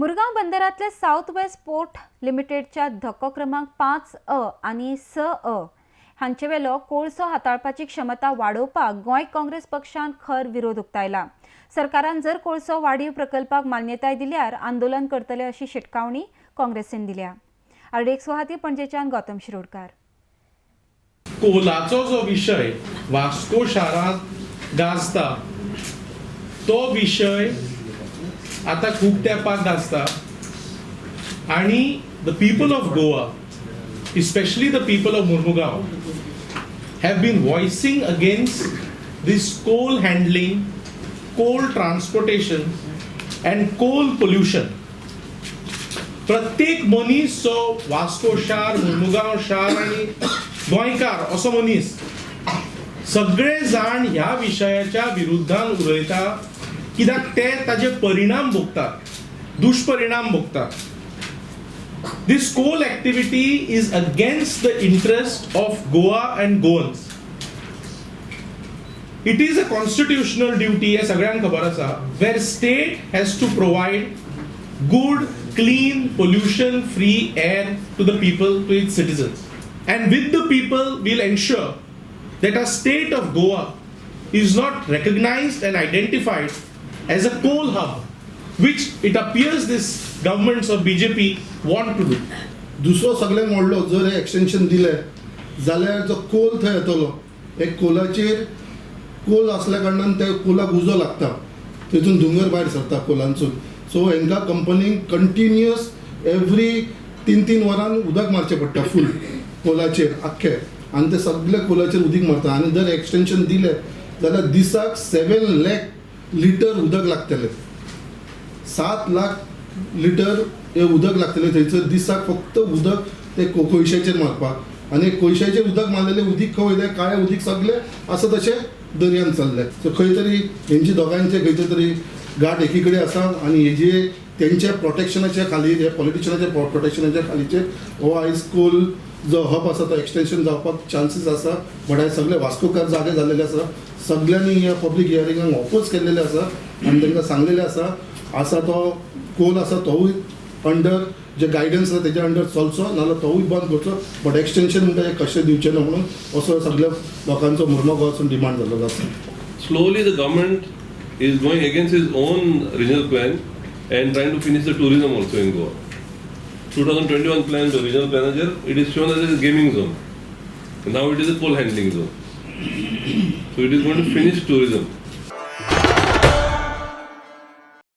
Mormugao बंदरातले south west port लिमिटेडच्या धक्को क्रमांक 5A आणि 6A हांचे वेलो कोळसो हाताळपाची क्षमता वाडोवपाक गोंय काँग्रेस पक्षान खर विरोध उक्तायला। सरकारान जर कोळसो वाडीव प्रकल्पाक मान्यताय दिल्यार आंदोलन करतले अशी शिटकावणी काँग्रेसीन दिल्या। आरडीएक्स गुवाहाटी पणजेच्यान गौतम शिरोडकार। कोलाचो जो विषय वास्को शारांत गाजता तो विषय आता खूप तेंपाक गाजता आणि the people of Goa, especially the people of Murmugaon, have been voicing against this coal handling, coal transportation and coal pollution. प्रत्येक मनीस जो वास्को शार, मुरमुगांव शार आणि गोंयकार असो मनीस सगळे जाण ह्या विशयाच्या विरुद्धान उलयता, कित्याक ते ताजे परिणाम भोगतात, दुष्परिणाम भोगतात। This coal activity is against the interest of Goa and Goans. It is a constitutional duty, as सगळ्यांक खबर आसा, where state has to provide good, clean, pollution-free air to the people, to its citizens. And with the people, we'll ensure that our state of Goa is not recognized and identified as a coal hub, which it appears this governments of BJP want to do. दुसरो सगळ्यांत व्हडलो जर हे extension दिले जाल्यार जो Coal थंय येतलो, एक कोलाचेर कोल असल्या कारणान ते कोलाक उजो लागता, तेतून दोंगर भायर सरता कोलांसून। सो हांकां कंपनीक कंटिन्युअस एवरी 3-3 वरान उदक मारचें पडटा फूल कोलाचेर आख्खे, आनी ते सगळे कोलाचेर उदीक मारता। आनी जर एक्सटेंशन दिले जाल्यार दिसाक 7 लाख लिटर उदक लागतले, 7 लाख लिटर हे उदक लागतले थंयसर दिसाक फक्त उदक ते कोयशाचेर मारपाक। आनी कोयशाचेर उदक मारलेले उदीक खंय वयले, काळें उदीक सगळे आसा तशें दर्यान चल्ले। सो खंय तरी हेंची दोगांचे खंय तरी गाठ एकी कडेन आसा आनी हेजे तेंच्या प्रोटेक्शनाच्या खाली, हे पॉलिटिशियनाच्या प्रोटेक्शनाच्या खालीचेर हो आयज कोल जो हब आसा तो एक्सटेंशन जावपाक चान्सीस आसा। बट हे सगळे वास्कोकार जागे जाल्लेले आसा, सगळ्यांनी ह्या पब्लीक हियरिंगाक ऑपोज केल्लेले आसा आनी तांकां सांगलेले आसा तो कोल आसा तोवूय अंडर जे गायडन्स आसा तेच्या अंडर चलचो, नाल्यार तोवूय बंद करचो। बट एक्सटेंशन म्हणटा हे कशें दिवचें ना म्हणून असो सगळ्या लोकांचो मुरमुगांव वचून डिमांड जाल्लो आसा। Slowly the government is going against its own regional plan and trying to finish the tourism also in Goa. 2021 plan, the regional manager, it is shown as a gaming zone. Now it is a coal handling zone. So it is going to finish tourism.